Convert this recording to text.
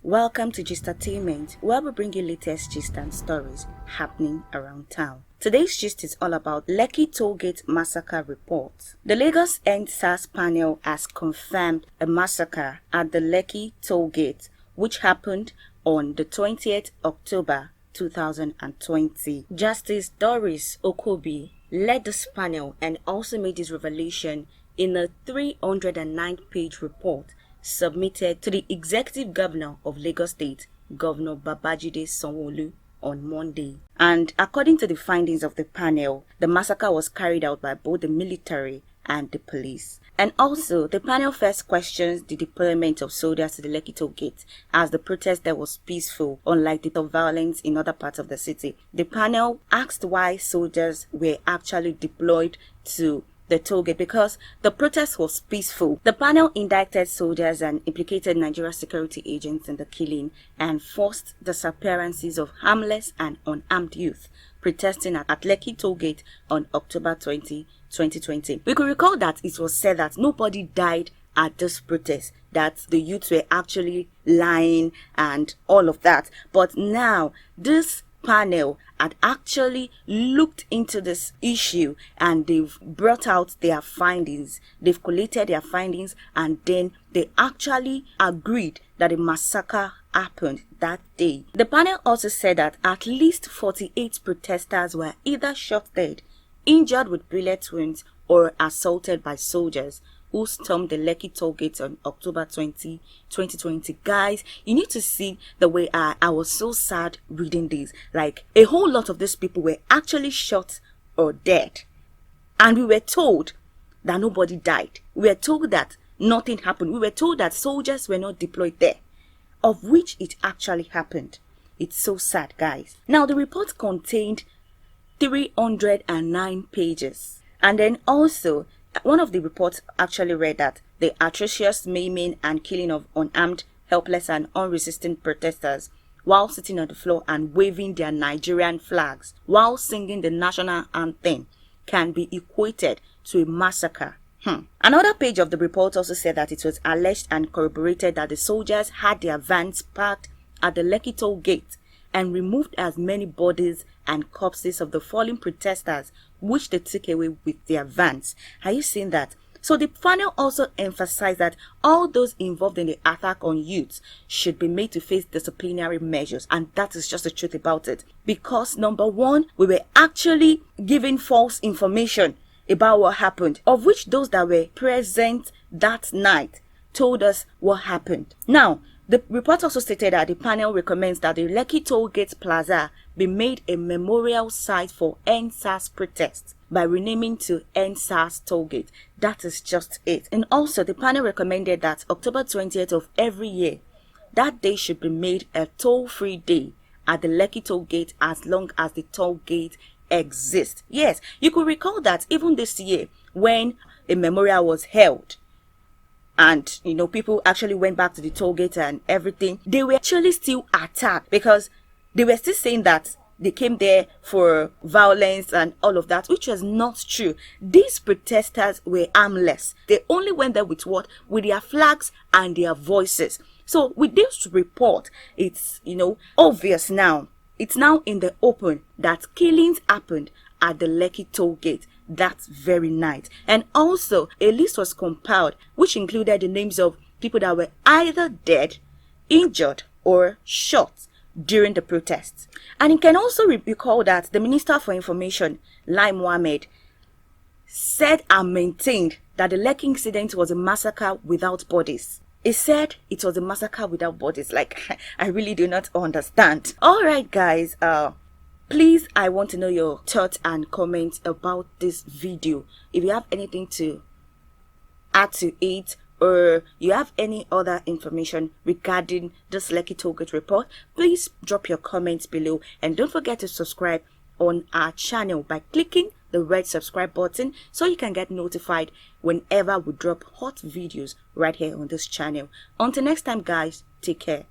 Welcome to Gistainment, where we bring you latest gist and stories happening around town. Today's gist is all about Lekki Toll Gate massacre report. The Lagos EndSars panel has confirmed a massacre at the Lekki Toll Gate, which happened on the 20th October 2020. Justice Doris Okobi led this panel and also made this revelation in a 309-page report submitted to the Executive Governor of Lagos State, Governor Babajide Sanwo-Olu, on Monday. And according to the findings of the panel, the massacre was carried out by both the military and the police. And also, the panel first questions the deployment of soldiers to the Lekki Toll Gate, as the protest there was peaceful, unlike the violence in other parts of the city. The panel asked why soldiers were actually deployed to the toll gate because the protest was peaceful. The panel indicted soldiers and implicated Nigeria security agents in the killing and forced disappearances of harmless and unarmed youth protesting at Lekki Toll Gate on October 20, 2020. We could recall that it was said that nobody died at this protest, that the youths were actually lying and all of that. But now this panel had actually looked into this issue and they've brought out their findings. They've collated their findings and then they actually agreed that a massacre happened that day. The panel also said that at least 48 protesters were either shot dead, injured with bullet wounds, or assaulted by soldiers who stormed the Lekki Toll Gate on October 20, 2020. Guys, you need to see the way I was so sad reading this. Like, a whole lot of these people were actually shot or dead. And we were told that nobody died. We were told that nothing happened. We were told that soldiers were not deployed there, of which it actually happened. It's so sad, guys. Now, the report contained 309 pages. And then also, one of the reports actually read that the atrocious maiming and killing of unarmed, helpless and unresisting protesters while sitting on the floor and waving their Nigerian flags while singing the national anthem can be equated to a massacre. Another page of the report also said that it was alleged and corroborated that the soldiers had their vans parked at the Lekki Toll Gate and removed as many bodies and corpses of the fallen protesters which they took away with their vans. Are you seeing that? So the panel also emphasized that all those involved in the attack on youths should be made to face disciplinary measures, and that is just the truth about it. Because number one, we were actually giving false information about what happened, of which those that were present that night told us what happened. Now, the report also stated that the panel recommends that the Lekki Toll Gate Plaza be made a memorial site for EndSars protests by renaming to EndSars Toll Gate. That is just it. And also, the panel recommended that October 20th of every year, that day should be made a toll-free day at the Lekki Toll Gate as long as the toll gate exists. Yes, you could recall that even this year when a memorial was held, and, you know, people actually went back to the toll gate and everything, they were actually still attacked because they were still saying that they came there for violence and all of that, which was not true. These protesters were armless. They only went there with what? With their flags and their voices. So with this report, it's, you know, obvious now. It's now in the open that killings happened at the Lekki Toll Gate that very night. And also, a list was compiled which included the names of people that were either dead, injured, or shot during the protests. And you can also recall that the Minister for Information, Lai Mohammed, said and maintained that the Lekki incident was a massacre without bodies. He said it was a massacre without bodies. Like, I really do not understand. Alright guys, please, I want to know your thoughts and comments about this video. If you have anything to add to it, or you have any other information regarding this Lekki Toll Gate report, please drop your comments below. And don't forget to subscribe on our channel by clicking the red subscribe button so you can get notified whenever we drop hot videos right here on this channel. Until next time guys, take care.